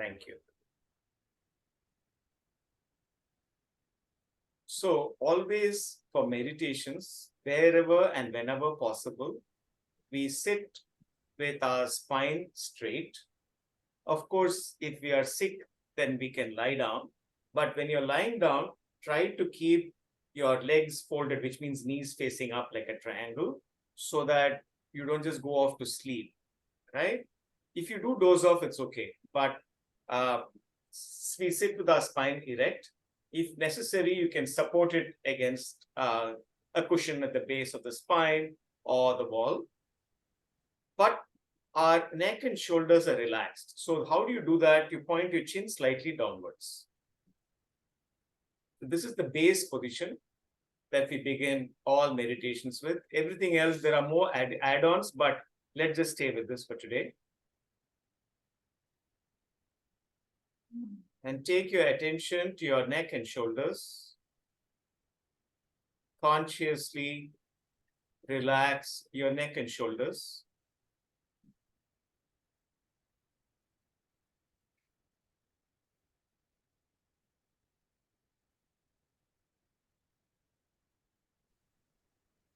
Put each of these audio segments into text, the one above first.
Thank you. So always for meditations, wherever and whenever possible, we sit with our spine straight. Of course, if we are sick, then we can lie down. But when you're lying down, try to keep your legs folded, which means knees facing up like a triangle, so that you don't just go off to sleep, right? If you do doze off, it's okay. But uh, we sit with our spine erect. If necessary, you can support it against a cushion at the base of the spine or the wall. But our neck and shoulders are relaxed. So how do you do that? You point your chin slightly downwards. This is the base position that we begin all meditations with. Everything else, there are more add-ons, but let's just stay with this for today. And take your attention to your neck and shoulders. Consciously relax your neck and shoulders.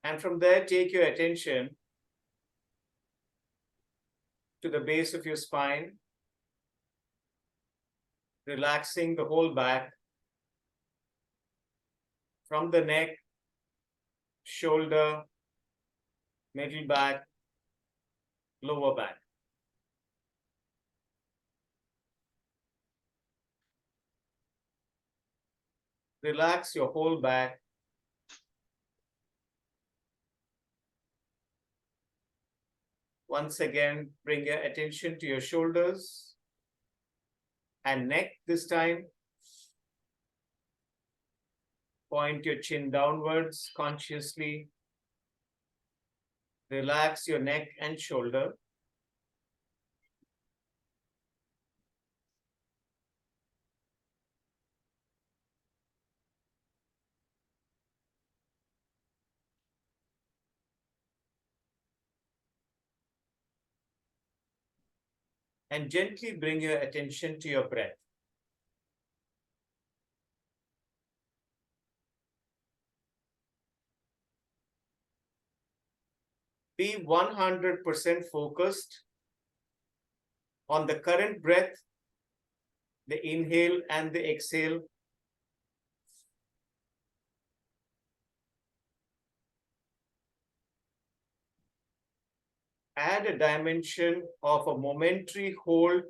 And from there, take your attention to the base of your spine, relaxing the whole back, from the neck, shoulder, middle back, lower back. Relax your whole back. Once again, bring your attention to your shoulders and neck this time. Point your chin downwards consciously. Relax your neck and shoulder. And gently bring your attention to your breath. Be 100% focused on the current breath, the inhale and the exhale. Add a dimension of a momentary hold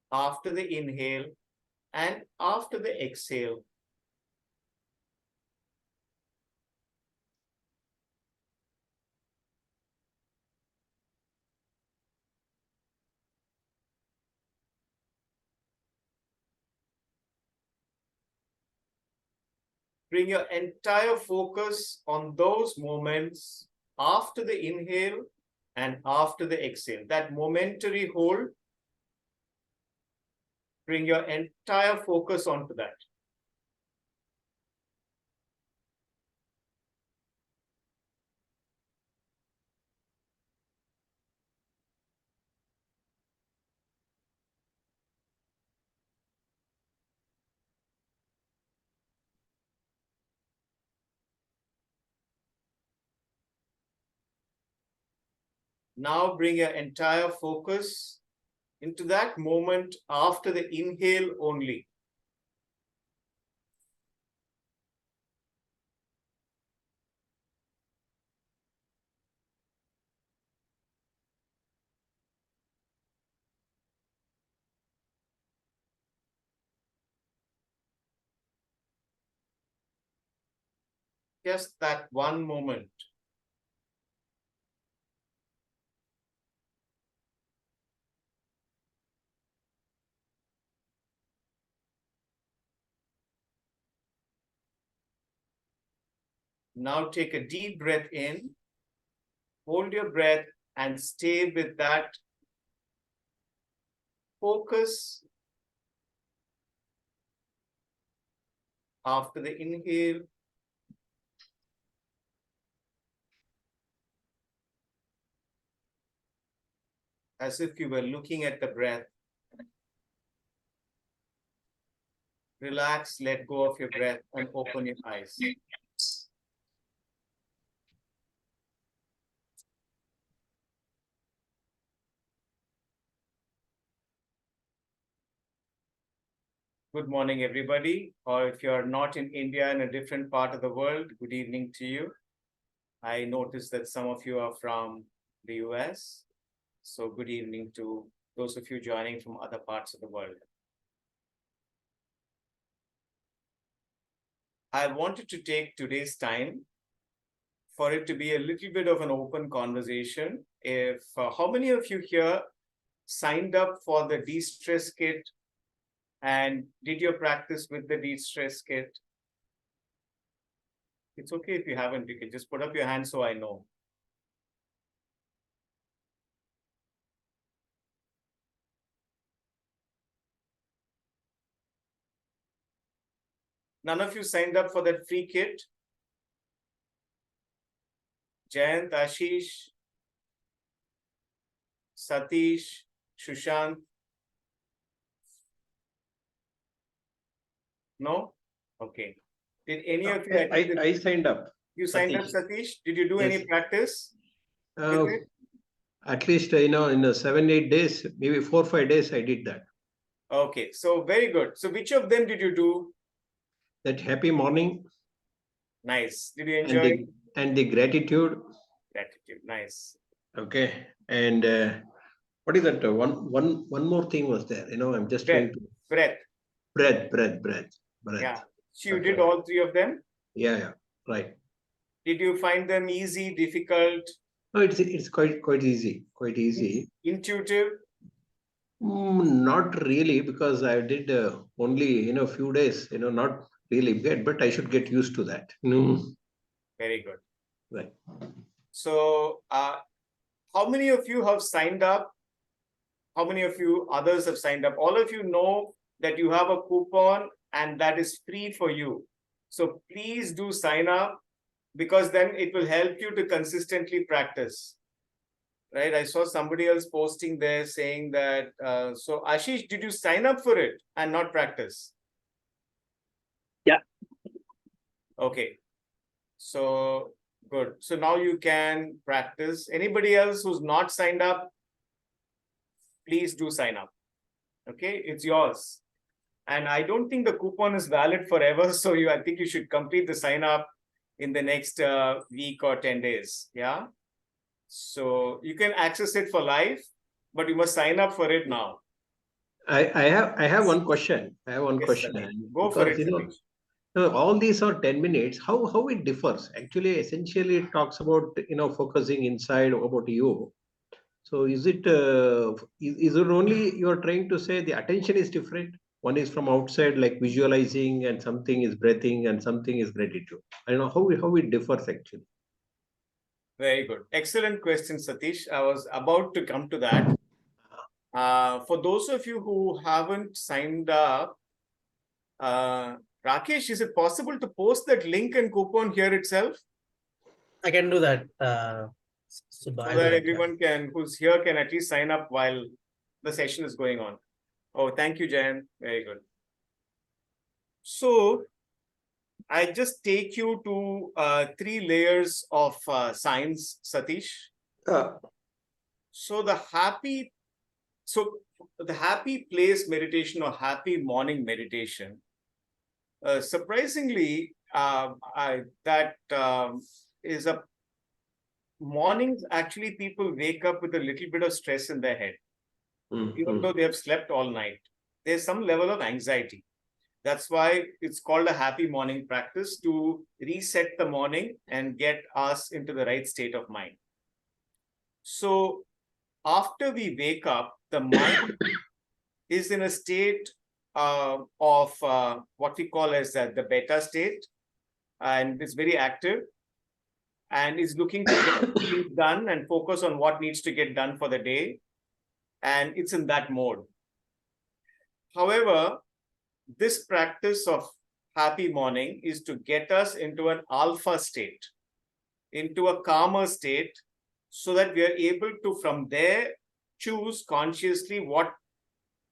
after the inhale and after the exhale. Bring your entire focus on those moments after the inhale and after the exhale. That momentary hold, bring your entire focus onto that. Now bring your entire focus into that moment after the inhale only. Just that one moment. Now take a deep breath in, hold your breath and stay with that focus after the inhale. As if you were looking at the breath Relax, let go of your breath, and open your eyes. Good morning, everybody. Or if you're not in India, in a different part of the world, good evening to you. I noticed that some of you are from the US. So good evening to those of you joining from other parts of the world. I wanted to take today's time for it to be a little bit of an open conversation. If how many of you here signed up for the de-stress kit and did your practice with the de-stress kit? It's okay if you haven't, you can just put up your hand so I know. None of you signed up for that free kit? Jayant, Ashish, Satish, Shushant? No? Okay. Did any of you? I signed up. You signed up, Satish? Did you do any practice? At least, in 7-8 days, maybe 4-5 days, I did that. Okay, so very good. So which of them did you do? That happy morning. Nice. Did you enjoy? And the gratitude. Gratitude. Nice. Okay. And what is that? One more thing was there. I'm just trying to. Breath. Breath. Yeah. So you did all three of them? Yeah. Right. Did you find them easy, difficult? No, it's quite easy. Quite easy. Intuitive? Not really, because I did only a few days. Not really bad, but I should get used to that. Very good. Right. So, how many of you have signed up? How many of you others have signed up? All of you know that you have a coupon and that is free for you. So please do sign up, because then it will help you to consistently practice. Right? I saw somebody else posting there saying that, so Ashish, did you sign up for it and not practice? Yeah. Okay. So good. So now you can practice. Anybody else who's not signed up, please do sign up. Okay, it's yours. And I don't think the coupon is valid forever. So I think you should complete the sign up in the next week or 10 days. Yeah. So you can access it for life, but you must sign up for it now. I have one question. Question. Go for it. All these are 10 minutes. How it differs? Actually, essentially, it talks about focusing inside about you. So is it only you are trying to say the attention is different? One is from outside, like visualizing, and something is breathing, and something is gratitude. I don't know how it differs actually. Very good. Excellent question, Satish. I was about to come to that. For those of you who haven't signed up, Rakesh, is it possible to post that link and coupon here itself? I can do that. So that everyone who's here can at least sign up while the session is going on. Oh, thank you, Jan. Very good. So I just take you to 3 layers of science, Satish. So the happy place meditation or happy morning meditation, surprisingly, is a mornings. Actually, people wake up with a little bit of stress in their head, even though they have slept all night. There's some level of anxiety. That's why it's called a happy morning practice, to reset the morning and get us into the right state of mind. So after we wake up, the mind is in a state of what we call as the beta state, and it's very active and is looking to get things done and focus on what needs to get done for the day. And it's in that mode. However, this practice of happy morning is to get us into an alpha state, into a calmer state, so that we are able to, from there, choose consciously what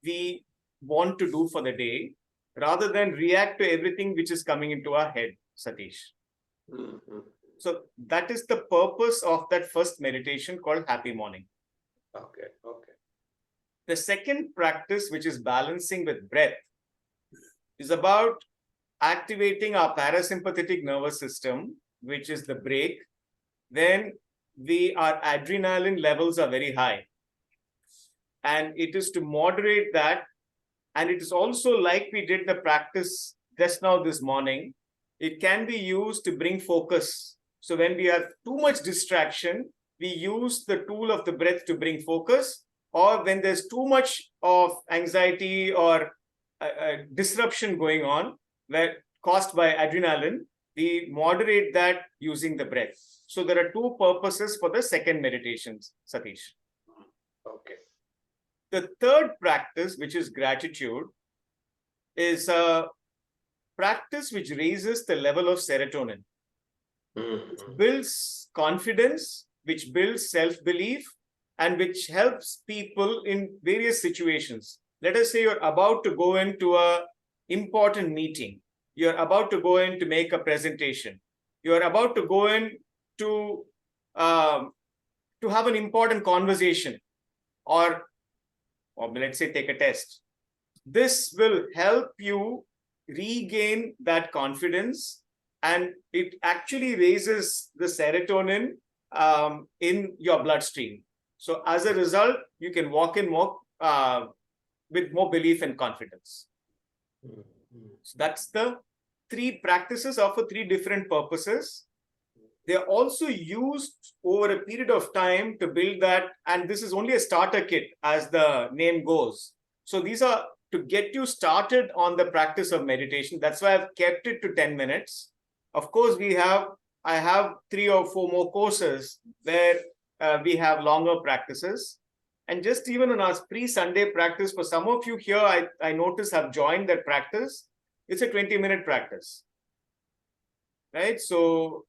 we want to do for the day, rather than react to everything which is coming into our head, Satish. Mhm. So that is the purpose of that first meditation called Happy Morning. Okay. Okay. The second practice, which is balancing with breath, is about activating our parasympathetic nervous system, which is the brake, when our adrenaline levels are very high. And it is to moderate that. And it is also like we did the practice just now this morning. It can be used to bring focus. So when we have too much distraction, we use the tool of the breath to bring focus. Or when there's too much of anxiety or disruption going on, where caused by adrenaline, we moderate that using the breath. So there are two purposes for the second meditations, Satish. Okay. The third practice, which is gratitude, is a practice which raises the level of serotonin. Which builds confidence, which builds self-belief, and which helps people in various situations. Let us say you're about to go into an important meeting. You're about to go in to make a presentation. You're about to go in to have an important conversation, or let's say take a test. This will help you regain that confidence, and it actually raises the serotonin in your bloodstream. So as a result, you can walk in more with more belief and confidence. So that's the three practices are for three different purposes. They're also used over a period of time to build that. And this is only a starter kit, as the name goes. So these are to get you started on the practice of meditation. That's why I've kept it to 10 minutes. Of course, I have 3 or 4 more courses where we have longer practices. And just even on our pre-Sunday practice, for some of you here, I notice have joined that practice. It's a 20-minute practice, right? So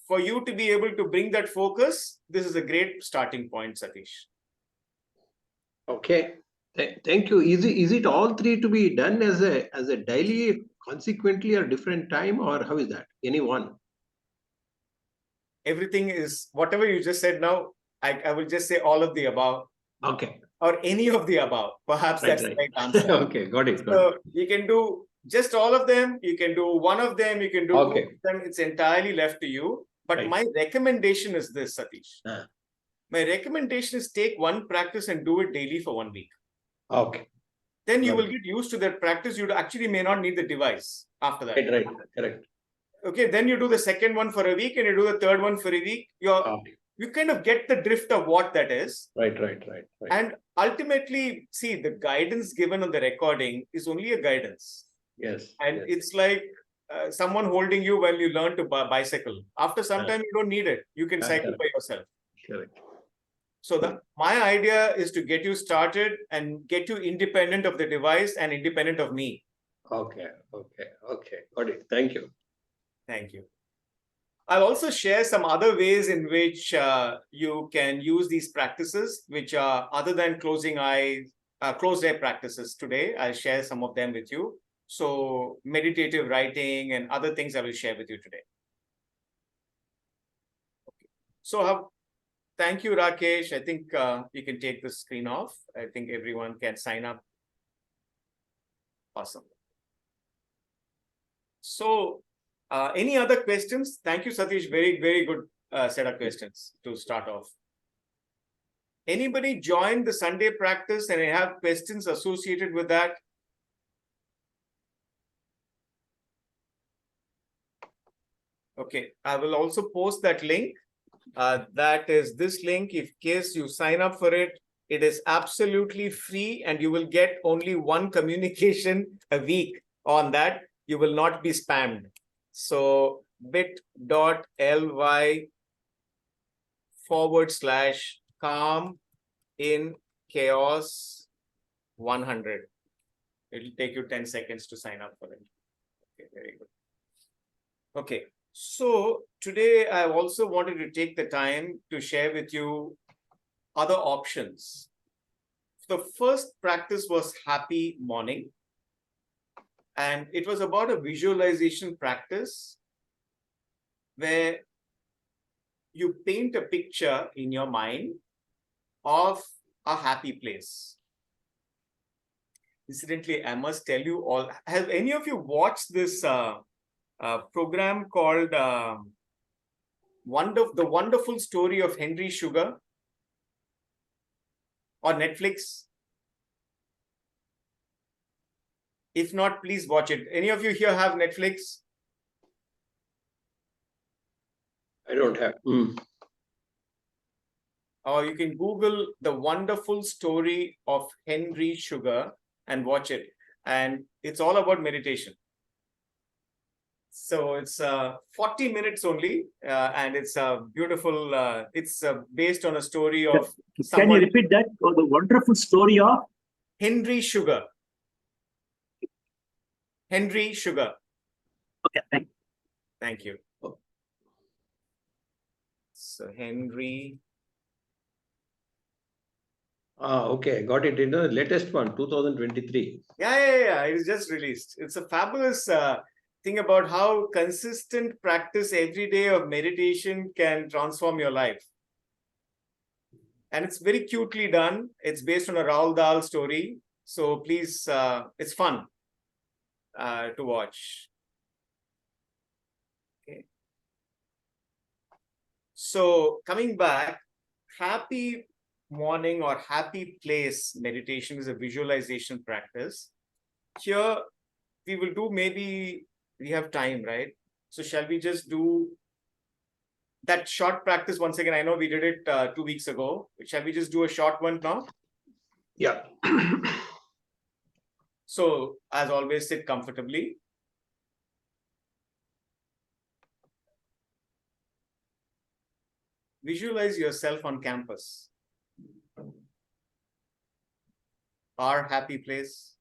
for you to be able to bring that focus, this is a great starting point, Satish. Okay. Thank you. Is it all three to be done as a daily, consequently, or different time, or how is that? Any one? Everything is whatever you just said now. I will just say all of the above. Okay. Or any of the above. Perhaps that's the right answer. Okay, got it. So you can do just all of them. You can do one of them. You can do Okay. 2 of them. It's entirely left to you. But Right. my recommendation is this, Satish. My recommendation is take one practice and do it daily for 1 week. Okay. Then you Got will it. get used to that practice. You actually may not need the device after that. Right. Correct. Okay, then you do the second one for a week and you do the third one for a week. You kind of get the drift of what that is. Right. And ultimately, see, the guidance given on the recording is only a guidance. Yes. And it's like someone holding you when you learn to bicycle. After some time, you don't need it. You can cycle by yourself. Correct. So my idea is to get you started and get you independent of the device and independent of me. Okay. Got it. Thank you. Thank you. I'll also share some other ways in which you can use these practices, which are other than closed eye practices today. I'll share some of them with you. So meditative writing and other things I will share with you today. Okay. So thank you, Rakesh. I think you can take the screen off. I think everyone can sign up. Awesome. So any other questions? Thank you, Satish. Very, very good set of questions to start off. Anybody join the Sunday practice and have questions associated with that? Okay, I will also post that link. That is this link. In case you sign up for it, it is absolutely free and you will get only one communication a week on that. You will not be spammed. So bit.ly/calm in chaos 100. It will take you 10 seconds to sign up for it. Okay, very good. Okay, so today I also wanted to take the time to share with you other options. The first practice was Happy Morning. And it was about a visualization practice where you paint a picture in your mind of a happy place. Incidentally, I must tell you all, have any of you watched this program called The Wonderful Story of Henry Sugar on Netflix? If not, please watch it. Any of you here have Netflix? I don't have. Or you can Google The Wonderful Story of Henry Sugar and watch it. And it's all about meditation. So it's 40 minutes only, and it's a beautiful, it's based on a story of Can you repeat that? Oh, the wonderful story of Henry Sugar. Henry Sugar. okay, thank you. Thank you. So Henry. Okay, got it. In the latest one, 2023. Yeah. It is just released. It's a fabulous thing about how consistent practice every day of meditation can transform your life. And it's very cutely done. It's based on a Roald Dahl story. So please, it's fun to watch. Okay. So coming back, happy morning or happy place meditation is a visualization practice. Here we will do, maybe we have time, right? So shall we just do that short practice once again? I know we did it 2 weeks ago. Shall we just do a short one now? Yeah. So as always, sit comfortably. Visualize yourself on campus. Our happy place.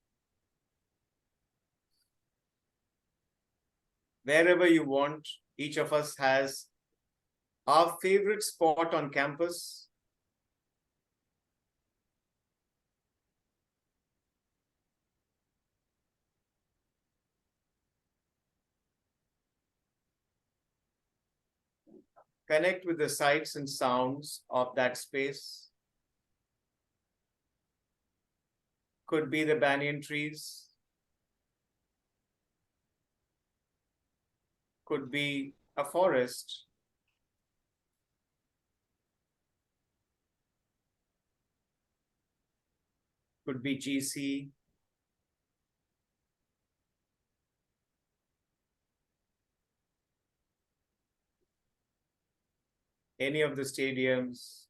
Wherever you want, each of us has our favorite spot on campus. Connect with the sights and sounds of that space. Could be the banyan trees. Could be a forest. Could be GC. Any of the stadiums.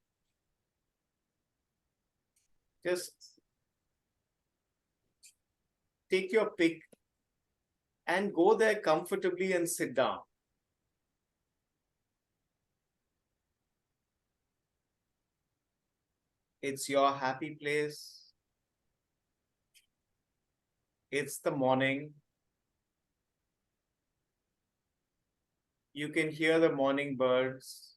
Just take your pick and go there comfortably and sit down. It's your happy place. It's the morning. You can hear the morning birds.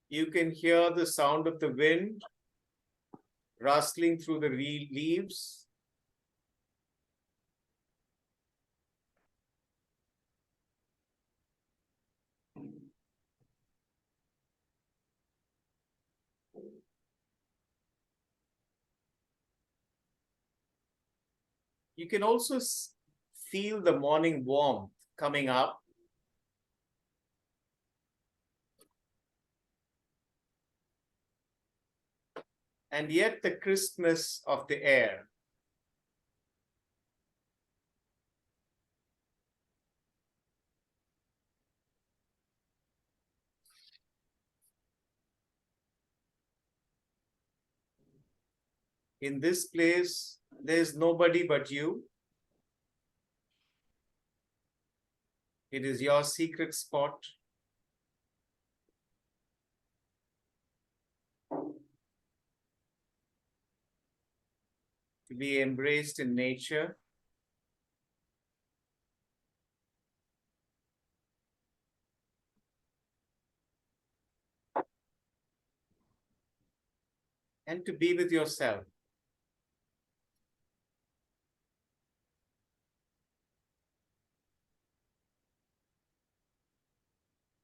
You can hear the sound of the wind rustling through the leaves. You can also feel the morning warmth coming up. And yet the crispness of the air. In this place, there's nobody but you. It is your secret spot. To be embraced in nature. and to be with yourself.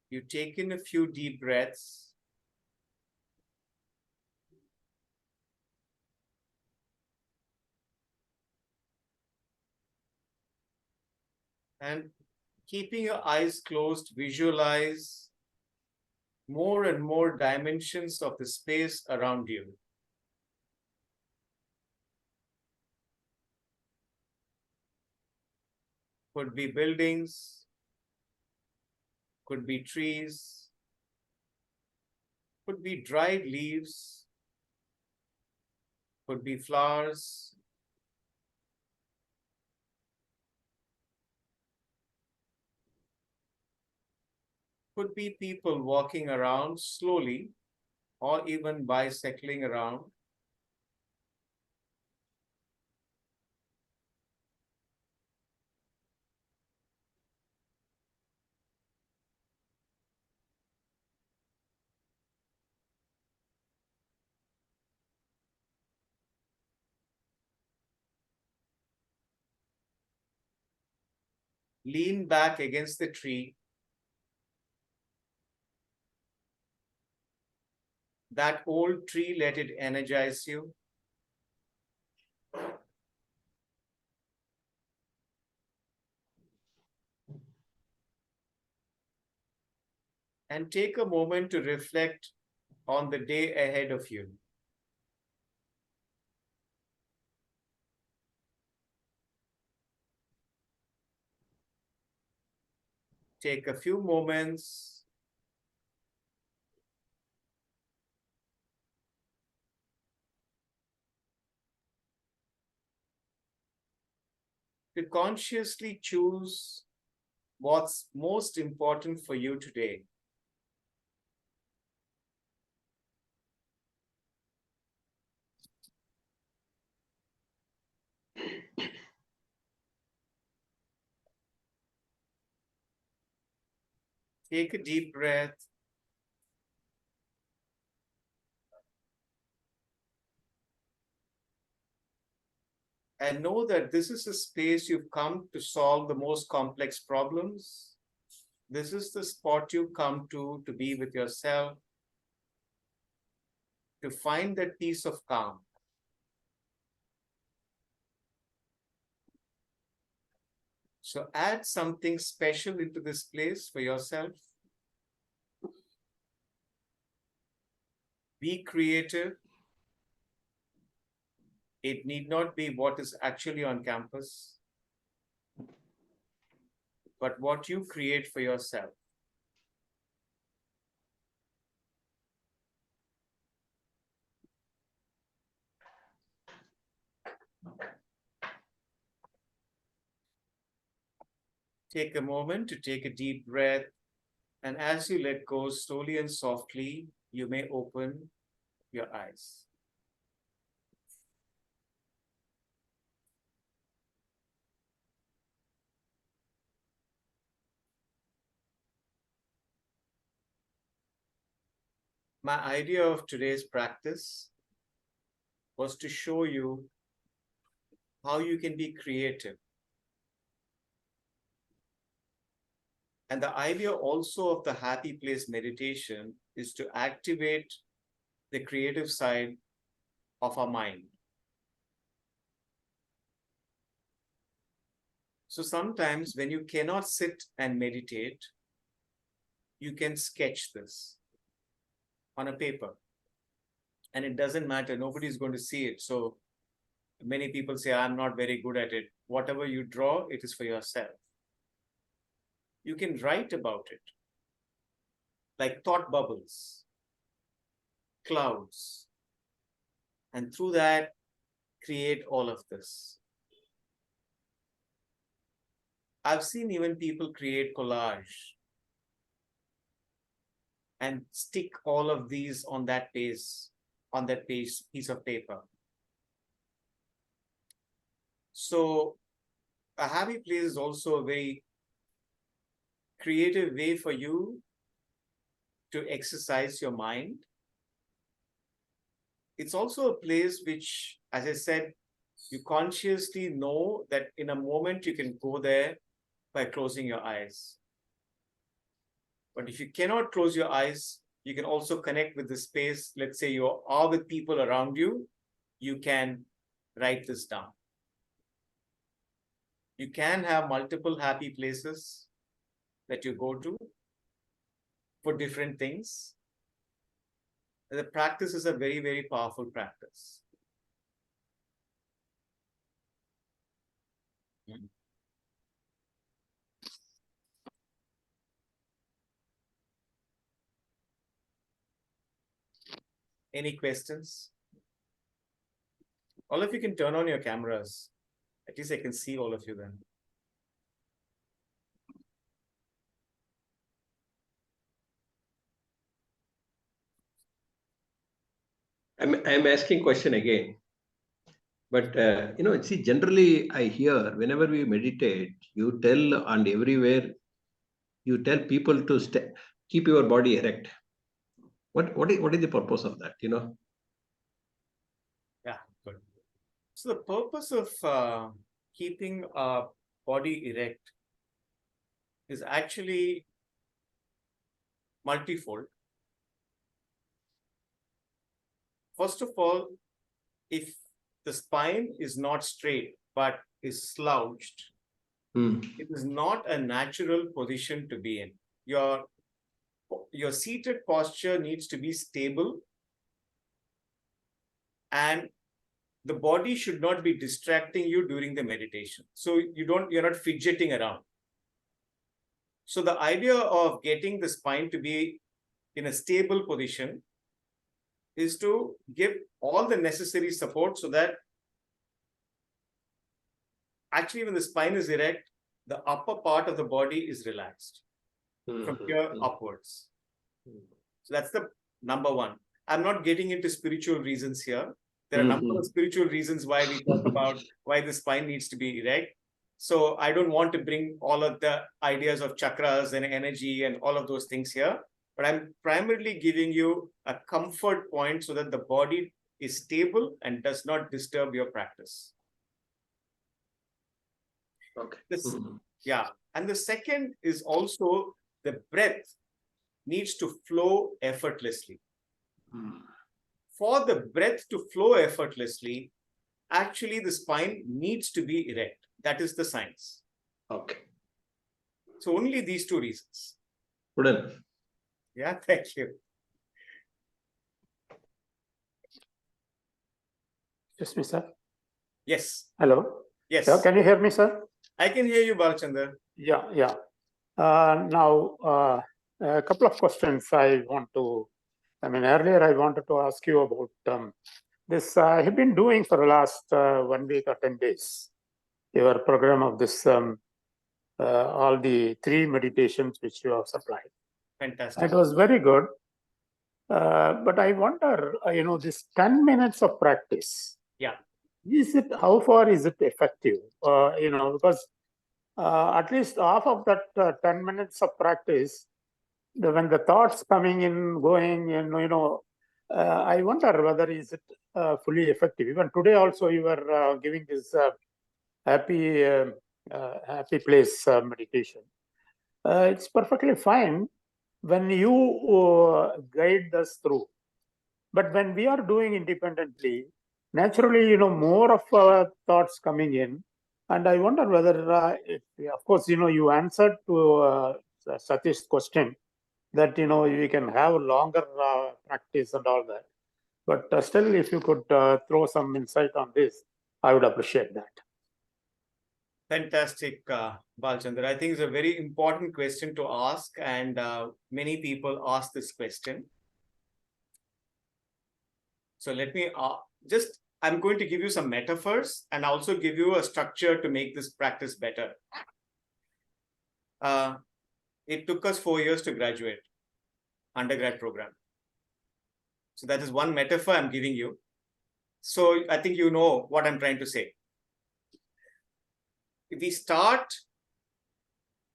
You take in a few deep breaths. And keeping your eyes closed, visualize more and more dimensions of the space around you. Could be buildings, could be trees, could be dried leaves, could be flowers, could be people walking around slowly or even bicycling around. Lean back against the tree. That old tree, let it energize you. And take a moment to reflect on the day ahead of you. Take a few moments to consciously choose what's most important for you today. Take a deep breath. And know that this is a space you've come to solve the most complex problems. This is the spot you come to be with yourself, to find that peace of calm. So add something special into this place for yourself. Be creative. It need not be what is actually on campus, but what you create for yourself. Take a moment to take a deep breath, and as you let go slowly and softly, you may open your eyes. My idea of today's practice was to show you how you can be creative. And the idea also of the happy place meditation is to activate the creative side of our mind. So sometimes when you cannot sit and meditate, you can sketch this on a paper. And it doesn't matter, nobody's going to see it. So many people say, I'm not very good at it. Whatever you draw, it is for yourself. You can write about it, like thought bubbles, clouds, and through that, create all of this. I've seen even people create collage and stick all of these on that piece of paper. So a happy place is also a very creative way for you to exercise your mind. it's also a place which, as I said, you consciously know that in a moment you can go there by closing your eyes. But if you cannot close your eyes, you can also connect with the space. Let's say you are with people around you, you can write this down. You can have multiple happy places that you go to for different things. The practice is a very, very powerful practice. Any questions? All of you can turn on your cameras. At least I can see all of you then. I'm asking question again. But see, generally I hear whenever we meditate, you tell and everywhere you tell people to keep your body erect. What is the purpose of that? Yeah, good. So the purpose of keeping our body erect is actually multifold. First of all, if the spine is not straight but is slouched, it is not a natural position to be in. Your seated posture needs to be stable, and the body should not be distracting you during the meditation. So you're not fidgeting around. So the idea of getting the spine to be in a stable position is to give all the necessary support so that actually when the spine is erect, the upper part of the body is relaxed from here upwards. So that's the number one. I'm not getting into spiritual reasons here. There are a number of spiritual reasons why we talk about why the spine needs to be erect. So I don't want to bring all of the ideas of chakras and energy and all of those things here. But I'm primarily giving you a comfort point so that the body is stable and does not disturb your practice. Okay. Yeah. And the second is also the breath needs to flow effortlessly. For the breath to flow effortlessly, actually the spine needs to be erect. That is the science. Okay. So only these two reasons. Good enough. Yeah, thank you. Excuse me, sir. Yes. Hello. Yes. Yeah, can you hear me, sir? I can hear you, Balachandar. Yeah. Now, a couple of questions I want to. Earlier I wanted to ask you about this. I have been doing for the last 1 week or 10 days your program of this all the 3 meditations which you have supplied. Fantastic. It was very good. But I wonder, this 10 minutes of practice. Yeah. How far is it effective? Because at least half of that 10 minutes of practice, when the thoughts coming in, going, and I wonder whether is it fully effective. Even today also you were giving this happy place meditation. It's perfectly fine when you guide us through. But when we are doing independently, naturally, more of our thoughts coming in. And I wonder whether, of course, you answered to Satish's question that, we can have longer practice and all that. But still, if you could throw some insight on this, I would appreciate that. Fantastic, Balchandra. I think it's a very important question to ask, and many people ask this question. So let me I'm going to give you some metaphors and also give you a structure to make this practice better. It took us 4 years to graduate undergrad program. So that is one metaphor I'm giving you. So I think you know what I'm trying to say. We start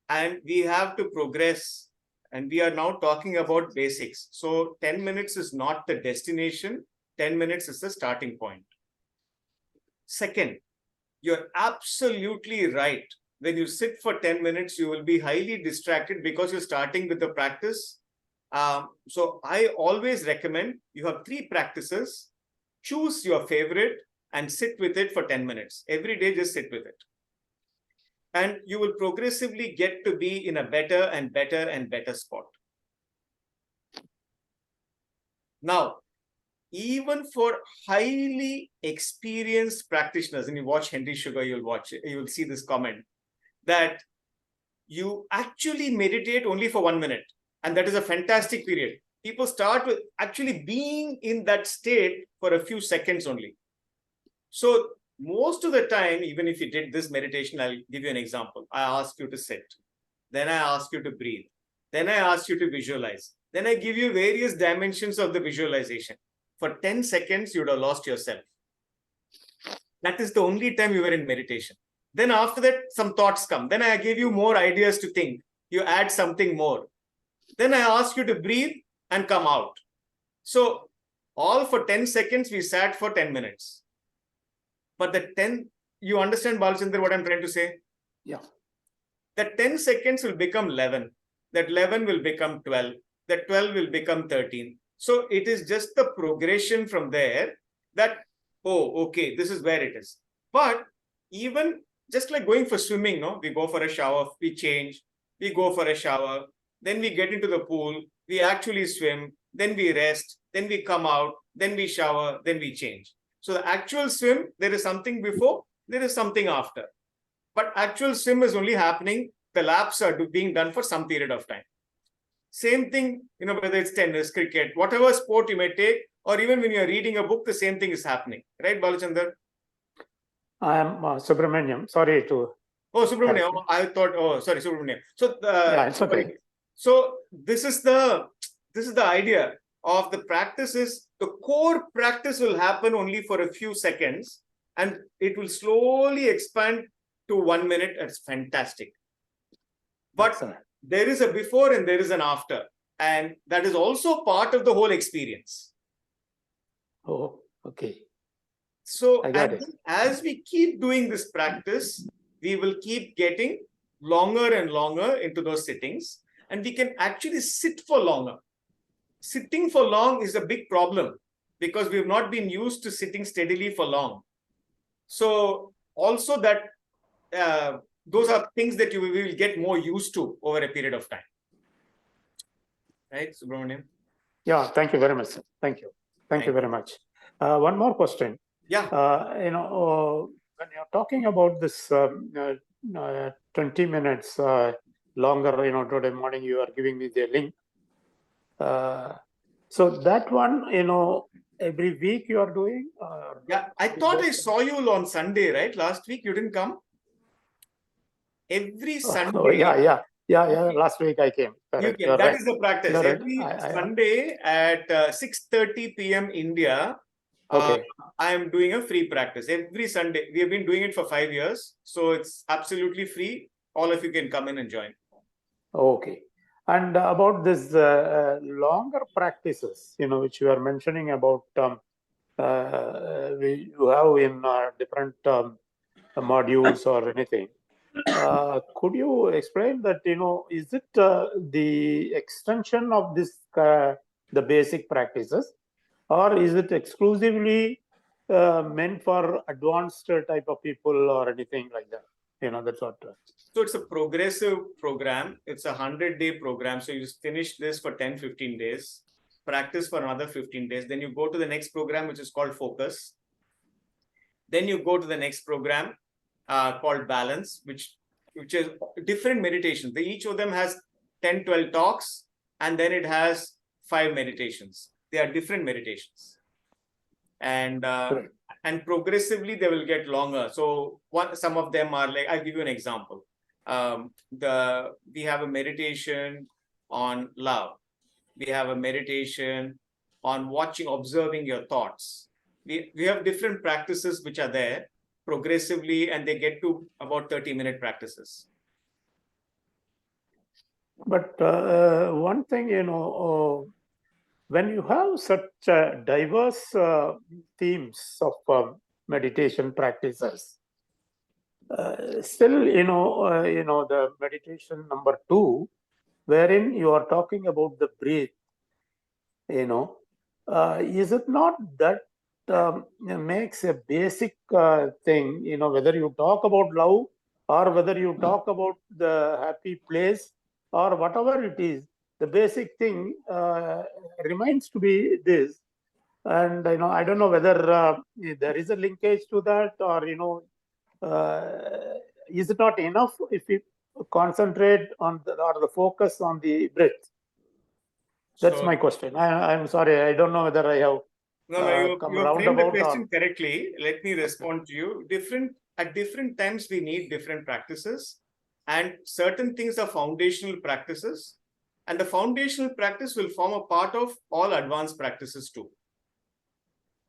and we have to progress, and we are now talking about basics. So 10 minutes is not the destination. 10 minutes is the starting point. Second, you're absolutely right. When you sit for 10 minutes, you will be highly distracted because you're starting with the practice. So I always recommend you have 3 practices, choose your favorite and sit with it for 10 minutes. Every day, just sit with it. And you will progressively get to be in a better and better and better spot. Now, even for highly experienced practitioners, and you watch Henry Sugar, you'll see this comment that you actually meditate only for 1 minute. And that is a fantastic period. People start with actually being in that state for a few seconds only. So most of the time, even if you did this meditation, I'll give you an example. I ask you to sit. Then I ask you to breathe. Then I ask you to visualize. Then I give you various dimensions of the visualization. For 10 seconds, you would have lost yourself. That is the only time you were in meditation. Then after that, some thoughts come. Then I give you more ideas to think. You add something more. Then I ask you to breathe and come out. So all for 10 seconds, we sat for 10 minutes. But you understand, Balachandra, what I'm trying to say? Yeah. That 10 seconds will become 11. That 11 will become 12. That 12 will become 13. So it is just the progression from there that, oh, okay, this is where it is. But even just like going for swimming, no, we go for a shower, we change, we go for a shower, then we get into the pool, we actually swim, then we rest, then we come out, then we shower, then we change. So the actual swim, there is something before, there is something after. But actual swim is only happening, the laps are being done for some period of time. Same thing, whether it's tennis, cricket, whatever sport you may take, or even when you're reading a book, the same thing is happening. Right, Balachandar? I am Subramaniam. Sorry to. Oh, Subramaniam. I thought, sorry, Subramaniam. So, yeah, it's okay. So this is the idea of the practice is the core practice will happen only for a few seconds and it will slowly expand to 1 minute. It's fantastic. But Excellent. There is a before and there is an after. And that is also part of the whole experience. Oh, okay. So I got it. as we keep doing this practice, we will keep getting longer and longer into those sittings. And we can actually sit for longer. Sitting for long is a big problem because we have not been used to sitting steadily for long. So also that those are things that you will get more used to over a period of time. Right, Subramaniam? Yeah, thank you very much. Thank you. Thank you very much. One more question. Yeah. When you're talking about this 20 minutes longer, today morning you are giving me the link. So that one, every week you are doing? Yeah, I thought I saw you on Sunday, right? Last week you didn't come? Every Sunday. Oh, yeah. Last week I came. That is the practice. Every Sunday at 6:30 p.m. India, okay. I am doing a free practice. Every Sunday. We have been doing it for 5 years. So it's absolutely free. All of you can come in and join. Okay. And about this longer practices, which you are mentioning about, you have in different modules or anything. Could you explain that, is it the extension of this, the basic practices, or is it exclusively meant for advanced type of people or anything like that? That's what. So it's a progressive program. It's a 100-day program. So you just finish this for 10, 15 days, practice for another 15 days. Then you go to the next program, which is called Focus. Then you go to the next program called Balance, which is different meditations. Each of them has 10, 12 talks, and then it has 5 meditations. They are different meditations. And progressively they will get longer. So some of them are like, I'll give you an example. We have a meditation on love. We have a meditation on observing your thoughts. We have different practices which are there progressively, and they get to about 30-minute practices. But one thing, when you have such diverse themes of meditation practices, still, the meditation number 2, wherein you are talking about the breath, is it not that makes a basic thing, whether you talk about love or whether you talk about the happy place or whatever it is, the basic thing remains to be this. And, I don't know whether there is a linkage to that, or, is it not enough if we concentrate on or the focus on the breath? That's So, my question. I'm sorry, I don't know whether I have no, come you have framed the roundabout question or. correctly. Let me respond to you. At different times, we need different practices, and certain things are foundational practices, and the foundational practice will form a part of all advanced practices too.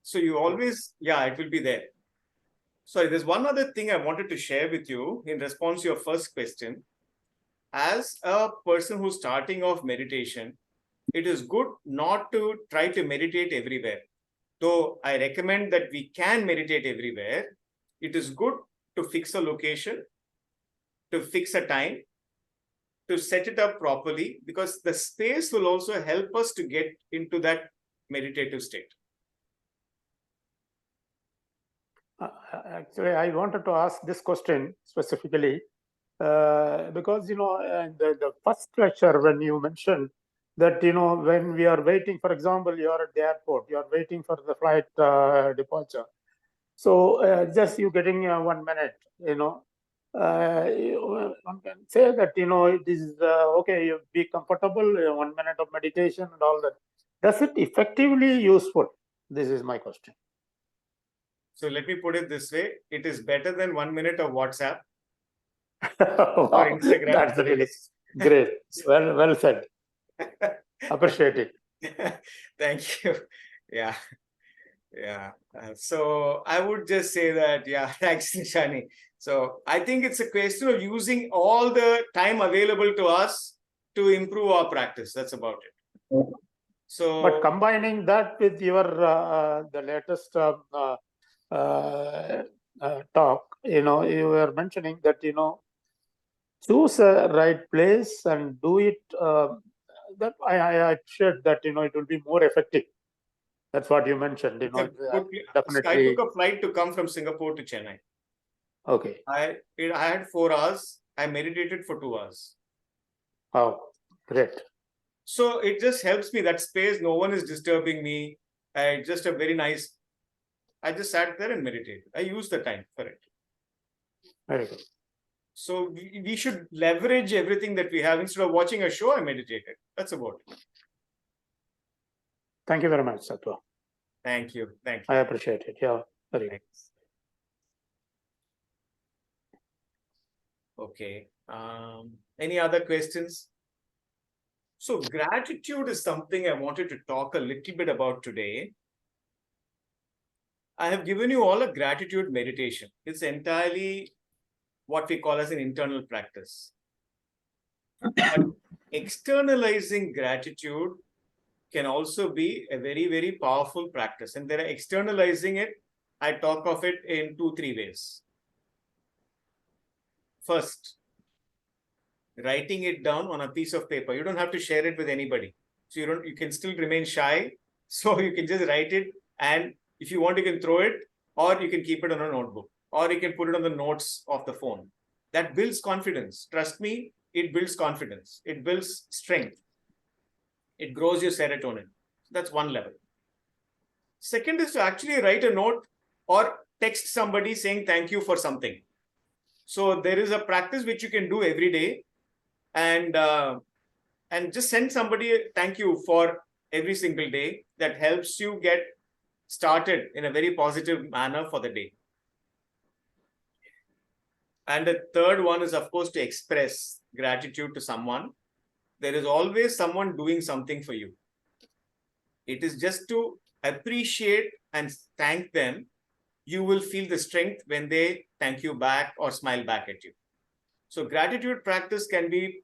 So you always, it will be there. Sorry, there's one other thing I wanted to share with you in response to your first question. As a person who's starting off meditation, it is good not to try to meditate everywhere. Though I recommend that we can meditate everywhere, it is good to fix a location, to fix a time, to set it up properly, because the space will also help us to get into that meditative state. Actually, I wanted to ask this question specifically because, the first lecture when you mentioned that, when we are waiting, for example, you are at the airport, you are waiting for the flight departure. So just you getting 1 minute, one can say that, it is okay, you be comfortable, 1 minute of meditation and all that. Does it effectively useful? This is my question. So let me put it this way. It is better than 1 minute of WhatsApp Wow, or Instagram. that's really great. Well said. Appreciate it. Thank you. Yeah. So I would just say that, thanks, Nishani. So I think it's a question of using all the time available to us to improve our practice. That's about it. So, but combining that with your the latest talk, you were mentioning that, choose a right place and do it. That I appreciate that, it will be more effective. That's what you mentioned. Definitely. I took a flight to come from Singapore to Chennai. Okay. I had 4 hours. I meditated for 2 hours. Oh, great. So it just helps me, that space, no one is disturbing me. I just sat there and meditated. I used the time for it. Very good. So we should leverage everything that we have. Instead of watching a show, I meditated. That's about it. Thank you very much, Sattva. Thank you. I appreciate it. Yeah, very good. Okay. Any other questions? So gratitude is something I wanted to talk a little bit about today. I have given you all a gratitude meditation. It's entirely what we call as an internal practice. But externalizing gratitude can also be a very, very powerful practice. And there are externalizing it. I talk of it in 2-3 ways. First, writing it down on a piece of paper. You don't have to share it with anybody. So you can still remain shy. So you can just write it, and if you want, you can throw it, or you can keep it on a notebook, or you can put it on the notes of the phone. That builds confidence. Trust me, it builds confidence. It builds strength. It grows your serotonin. That's one level. Second is to actually write a note or text somebody saying thank you for something. So there is a practice which you can do every day, and just send somebody a thank you for every single day. That helps you get started in a very positive manner for the day. And the third one is, of course, to express gratitude to someone. There is always someone doing something for you. It is just to appreciate and thank them. You will feel the strength when they thank you back or smile back at you. So gratitude practice can be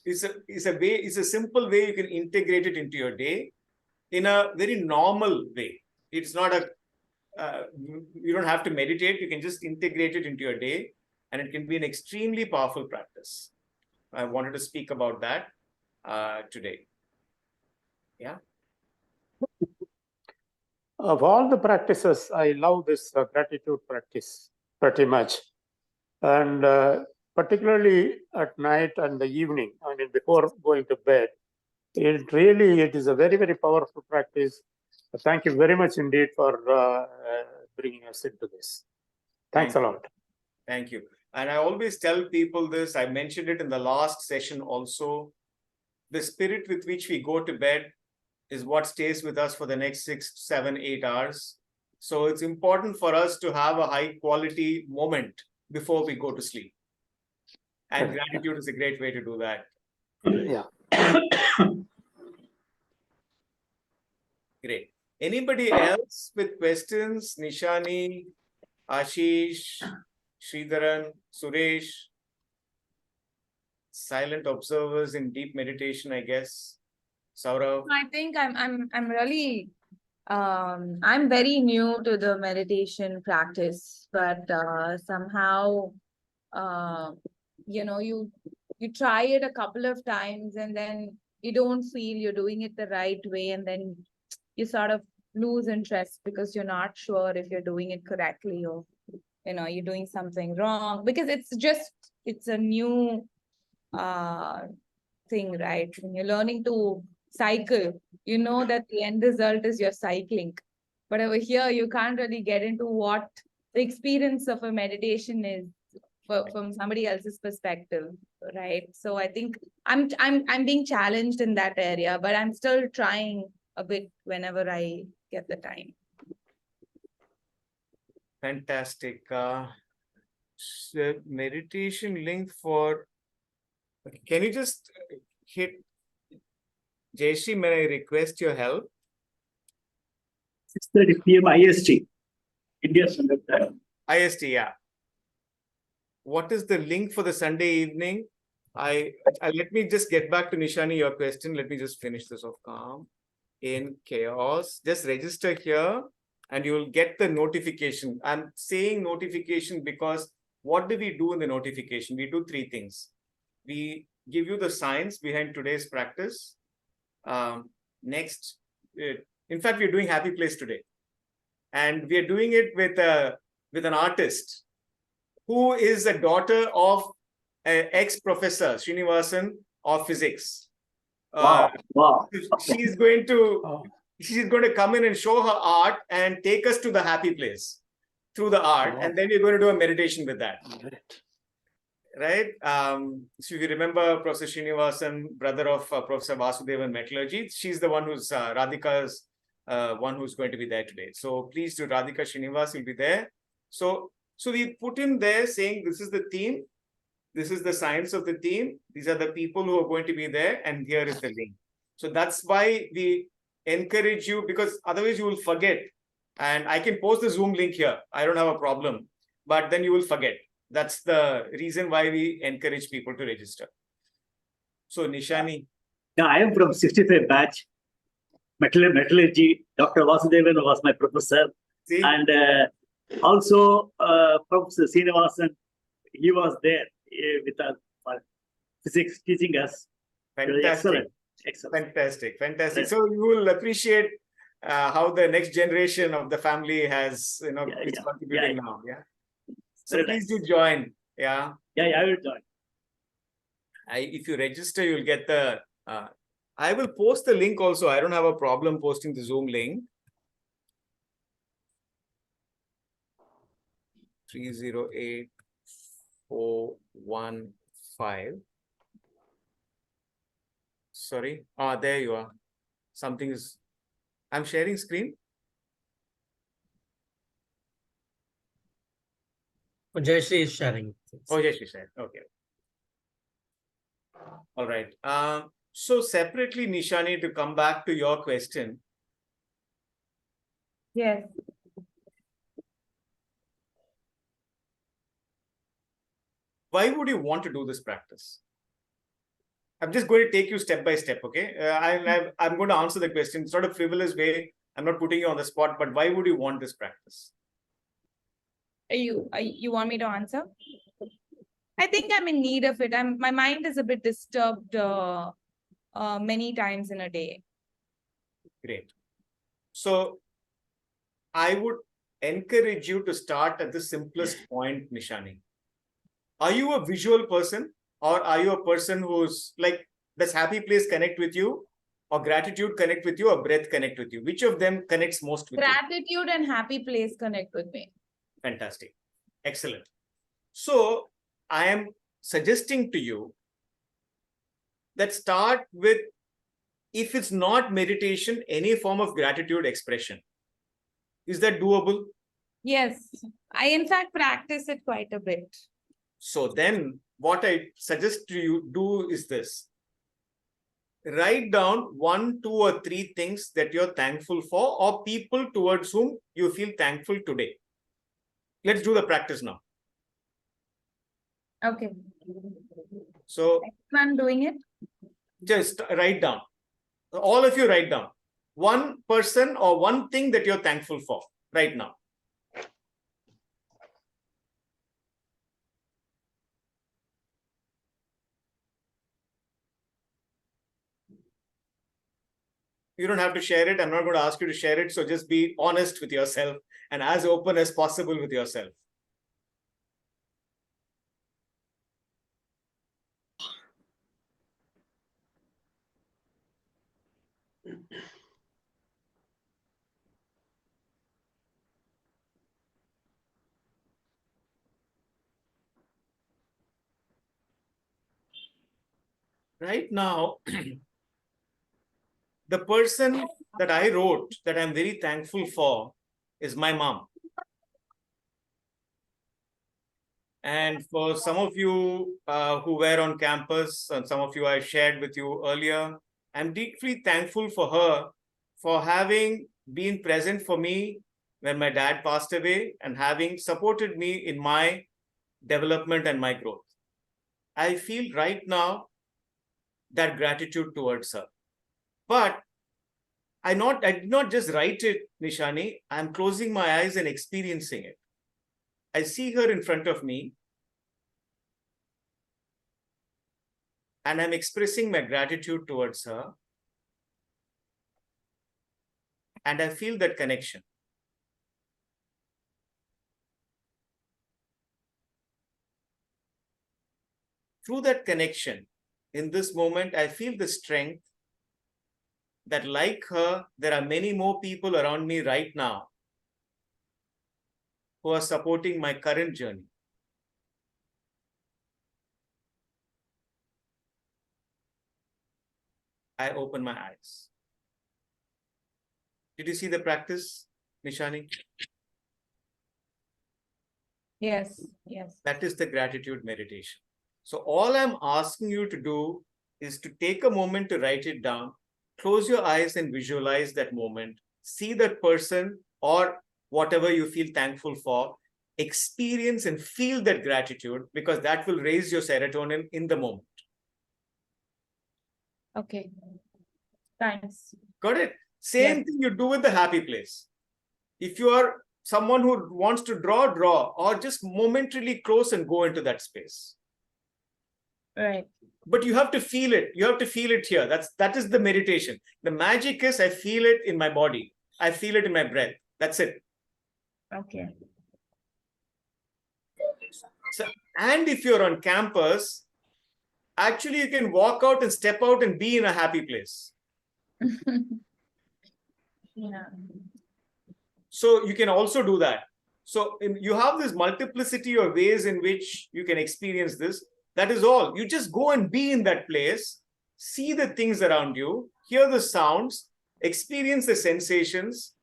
is a simple way you can integrate it into your day in a very normal way. It's not a you don't have to meditate. You can just integrate it into your day, and it can be an extremely powerful practice. I wanted to speak about that today. Yeah. Of all the practices, I love this gratitude practice pretty much. And particularly at night and the evening, I mean, before going to bed, it is a very, very powerful practice. Thank you very much indeed for bringing us into this. Thanks a lot. Thank you. And I always tell people this, I mentioned it in the last session also. The spirit with which we go to bed is what stays with us for the next 6, 7, 8 hours. So it's important for us to have a high quality moment before we go to sleep. And gratitude is a great way to do that. Yeah. Great. Anybody else with questions? Nishani, Ashish, Sridharan, Suresh? Silent observers in deep meditation, I guess. Saurav? I think I'm really I'm very new to the meditation practice, but somehow you try it a couple of times and then you don't feel you're doing it the right way, and then you sort of lose interest because you're not sure if you're doing it correctly, or you're doing something wrong, because it's a new thing, right? When you're learning to cycle, you know that the end result is you're cycling. But over here, you can't really get into what the experience of a meditation is from somebody else's perspective, right? So I think I'm being challenged in that area, but I'm still trying a bit whenever I get the time. Fantastic. Meditation link for... Can you just hit... Jayashree, may I request your help? 6:30 p.m. IST, India Standard Time. IST, yeah. What is the link for the Sunday evening? Let me just get back to Nishani, your question. Let me just finish this off. Calm in chaos. Just register here and you will get the notification. I'm saying notification because what do we do in the notification? We do 3 things. We give you the science behind today's practice. Next, in fact, we're doing Happy Place today. And we are doing it with an artist who is a daughter of an ex-professor, Srinivasan, of physics. Wow. She's going to come in and show her art and take us to the happy place through the art. And then we're going to do a meditation with that. Right? So if you remember Professor Srinivasan, brother of Professor Vasudevan Metallurgy, she's the one who's Radhika's one who's going to be there today. So please do. Radhika Srinivas will be there. So we put him there saying this is the theme. This is the science of the theme. These are the people who are going to be there. And here is the link. So that's why we encourage you, because otherwise you will forget. And I can post the Zoom link here. I don't have a problem. But then you will forget. That's the reason why we encourage people to register. So Nishani. Yeah, I am from 65 batch. Metallurgy. Dr. Vasudevan was my professor. See? And also Professor Srinivasan, he was there with us for physics, teaching us. Fantastic. Excellent. Fantastic. So you will appreciate how the next generation of the family has, is contributing now. Yeah. So please do join. Yeah. Yeah, I will join. If you register, you'll get the... I will post the link also. I don't have a problem posting the Zoom link. 308415. Sorry. There you are. Something is... I'm sharing screen. Jayashree is sharing. Oh, Jayashree shared. Okay. All right. So separately, Nishani, to come back to your question. Yes. Why would you want to do this practice? I'm just going to take you step by step, okay? I'm going to answer the question. It's not a frivolous way. I'm not putting you on the spot, but why would you want this practice? You want me to answer? I think I'm in need of it. My mind is a bit disturbed many times in a day. Great. So I would encourage you to start at the simplest point, Nishani. Are you a visual person, or are you a person who's like, does happy place connect with you, or gratitude connect with you, or breath connect with you? Which of them connects most with you? Gratitude and happy place connect with me. Fantastic. Excellent. So I am suggesting to you that start with, if it's not meditation, any form of gratitude expression. Is that doable? Yes, I in fact practice it quite a bit. So then what I suggest to you do is this. Write down 1, 2, or 3 things that you're thankful for, or people towards whom you feel thankful today. Let's do the practice now. Okay. So I'm doing it. just write down. All of you write down one person or one thing that you're thankful for right now. You don't have to share it. I'm not going to ask you to share it. So just be honest with yourself and as open as possible with yourself. Right now, the person that I wrote that I'm very thankful for is my mom. And for some of you who were on campus, and some of you I shared with you earlier, I'm deeply thankful for her for having been present for me when my dad passed away and having supported me in my development and my growth. I feel right now that gratitude towards her. But I did not just write it, Nishani. I'm closing my eyes and experiencing it. I see her in front of me, and I'm expressing my gratitude towards her. And I feel that connection. Through that connection, in this moment, I feel the strength that, like her, there are many more people around me right now who are supporting my current journey. I open my eyes. Did you see the practice, Nishani? Yes, yes. That is the gratitude meditation. So all I'm asking you to do is to take a moment to write it down, close your eyes and visualize that moment, see that person or whatever you feel thankful for, experience and feel that gratitude, because that will raise your serotonin in the moment. Okay. Thanks. Got it? Same Yes. thing you do with the happy place. If you are someone who wants to draw, or just momentarily close and go into that space. Right. But you have to feel it. You have to feel it here. That is the meditation. The magic is I feel it in my body. I feel it in my breath. That's it. Okay. So, and if you're on campus, actually you can walk out and step out and be in a happy place. Yeah. So you can also do that. So you have this multiplicity of ways in which you can experience this. That is all. You just go and be in that place, see the things around you, hear the sounds, experience the sensations,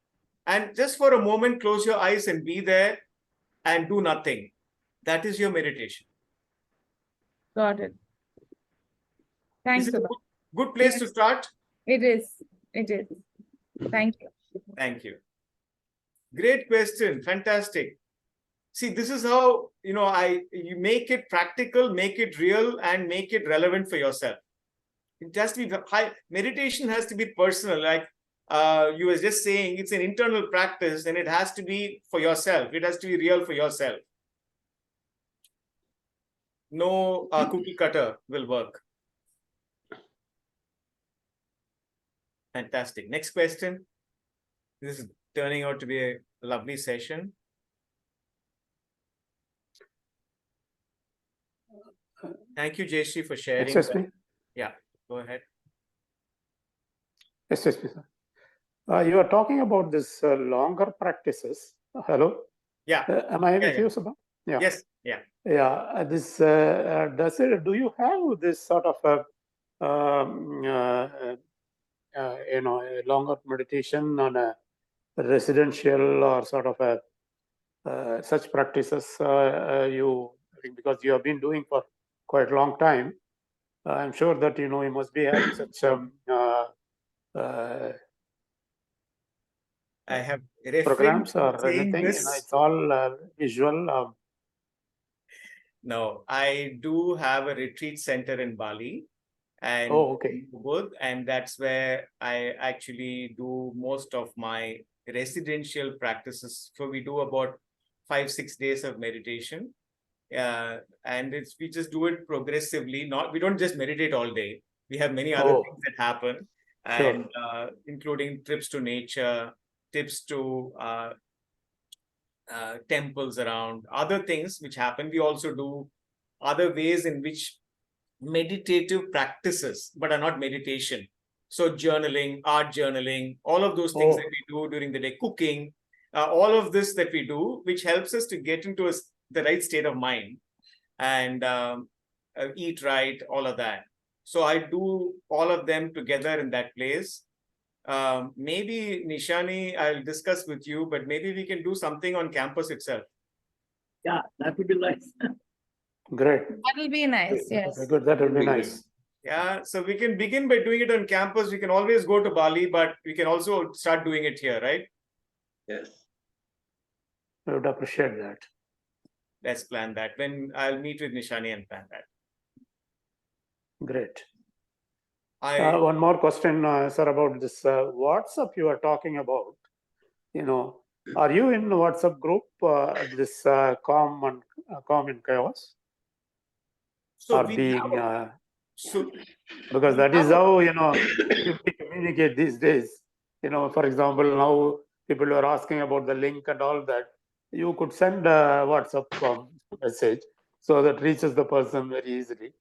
and just for a moment, close your eyes and be there and do nothing. That is your meditation. Got it. Is Thanks, it a Subba. good place to Yes. start? It is. It is. Thank you. Thank you. Great question. Fantastic. See, this is how, you make it practical, make it real, and make it relevant for yourself. It has to be high. Meditation has to be personal. Like you were just saying, it's an internal practice, and it has to be for yourself. It has to be real for yourself. No cookie cutter will work. Fantastic. Next question. This is turning out to be a lovely session. Thank you, Jayashree, for sharing. Excuse me. Yeah, go ahead. Excuse me, sir. You are talking about this longer practices. Hello? Yeah. Am I with Yeah. you, Subba? Yeah. Yes. Yeah. Yeah. This do you have this sort of a a longer meditation on a residential or sort of a such practices because you have been doing for quite a long time. I'm sure that you must be having such I have refrained programs from or saying anything. this. It's all visual. No, I do have a retreat center in Bali, and Okay. Ubud, and that's where I actually do most of my residential practices. So we do about 5-6 days of meditation, and we just do it progressively. We don't just meditate all day. We have many other things that happen, and including trips to nature, trips to temples around, other things which happen. We also do other ways in which meditative practices, but are not meditation. So journaling, art journaling, all of those things that we do during the day, cooking, all of this that we do, which helps us to get into the right state of mind and eat right, all of that. So I do all of them together in that place. Maybe Nishani, I'll discuss with you, but maybe we can do something on campus itself. Yeah, that would be nice. Great. That will be nice. Yes. Good. That will be nice. Yeah, so we can begin by doing it on campus. We can always go to Bali, but we can also start doing it here, right? Yes. I would appreciate that. Let's plan that. When I'll meet with Nishani and plan that. Great. I One more question, sir, about this WhatsApp you are talking about. Are you in the WhatsApp group, this Calm and Chaos? so Or we being, have, so because that is how, people communicate these days. For example, now people are asking about the link and all that. You could send a WhatsApp message so that reaches the person very easily.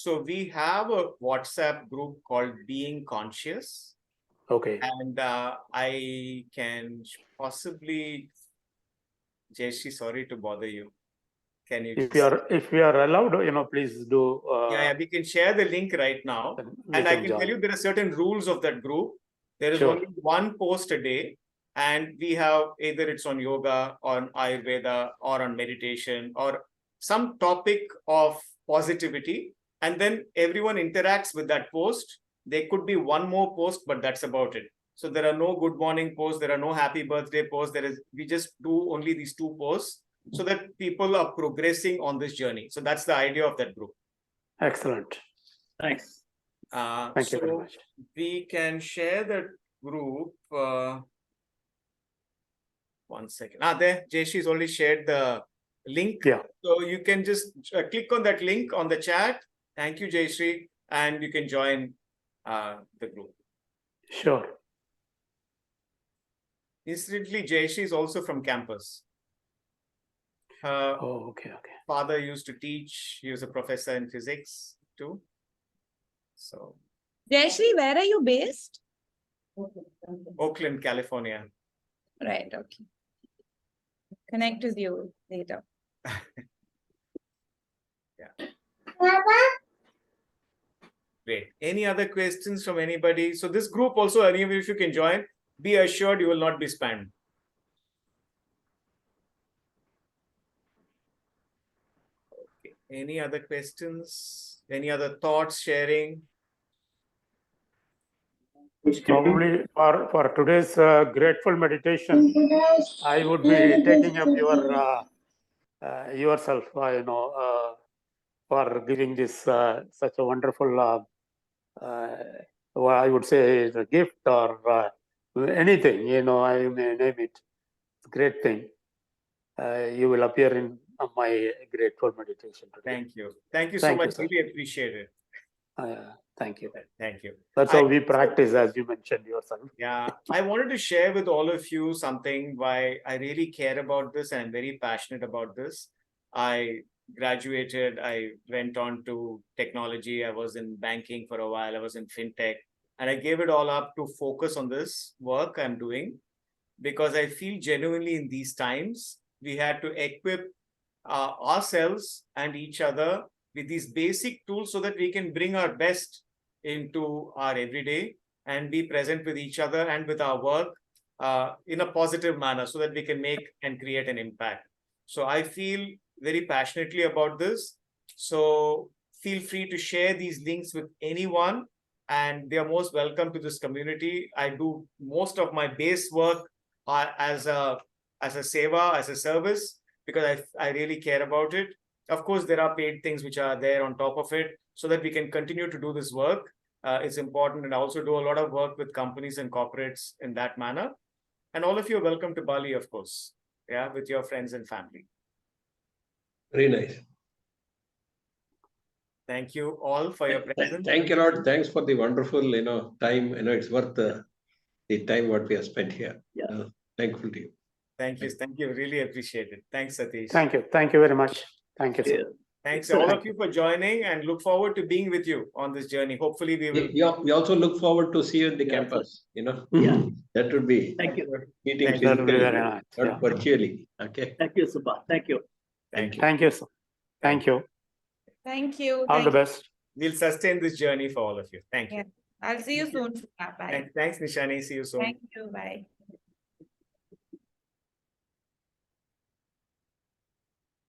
so we have a WhatsApp group called Being Conscious. Okay. And I can possibly, Jayashree, sorry to bother you. Can you? If you are allowed, please do. Yeah, we can share the link right now. And I can tell you there are certain rules of that group. There is only one post a day. And we have either it's on yoga, on Ayurveda, or on meditation, or some topic of positivity. And then everyone interacts with that post. There could be one more post, but that's about it. So there are no good morning posts. There are no happy birthday posts. We just do only these 2 posts so that people are progressing on this journey. So that's the idea of that group. Excellent. Thanks. Thank you very much. We can share that group. One second. There, Jayashree already shared the link. Yeah. So you can just click on that link on the chat. Thank you, Jayashree. And you can join the group. Sure. Incidentally, Jayashree is also from campus. Her okay. father used to teach. He was a professor in physics too. So, Jayashree, where are you based? Oakland, California. Right. Okay. Connect with you later. Yeah. Great. Any other questions from anybody? So this group also, any of you, if you can join, be assured you will not be spammed. Okay. Any other questions? Any other thoughts, sharing? Probably for today's grateful meditation, I would be taking up yourself, for giving this such a wonderful well, I would say it's a gift or anything, I may name it. It's a great thing. You will appear in my grateful meditation today. Thank you. Thank you so Thank you, much. sir. Really appreciate it. Thank you. Thank you. That's how we practice, as you mentioned yourself. Yeah, I wanted to share with all of you something why I really care about this and I'm very passionate about this. I graduated, I went on to technology, I was in banking for a while, I was in fintech, and I gave it all up to focus on this work I'm doing because I feel genuinely in these times we had to equip ourselves and each other with these basic tools so that we can bring our best into our everyday and be present with each other and with our work in a positive manner so that we can make and create an impact. So I feel very passionately about this. So feel free to share these links with anyone and they are most welcome to this community. I do most of my base work as a seva, as a service, because I really care about it. Of course, there are paid things which are there on top of it so that we can continue to do this work. It's important, and I also do a lot of work with companies and corporates in that manner. And all of you are welcome to Bali, of course, yeah, with your friends and family. Very nice. Thank you all for your presence. Thank you, Lord. Thanks for the wonderful, time. It's worth the time what we have spent here. Yeah. Thankful to you. Thank you. Thank you. Really appreciate it. Thanks, Satish. Thank you. Thank you very much. Thank you, sir. Yeah. Thanks So- all of you for joining and look forward to being with you on this journey. Hopefully we will. We also look forward to see you in the Yeah. campus, Yeah. That would be Thank you. meeting Thank you. That will be physically, very nice. not Yeah. virtually. Okay. Thank you, Subba. Thank you. Thank you. Thank you, sir. Thank you. Thank you. All the best. We'll sustain this journey for all of you. Thank you. Yeah. I'll see you soon. Bye. Thanks, Nishani. See you soon. Thank you. Bye.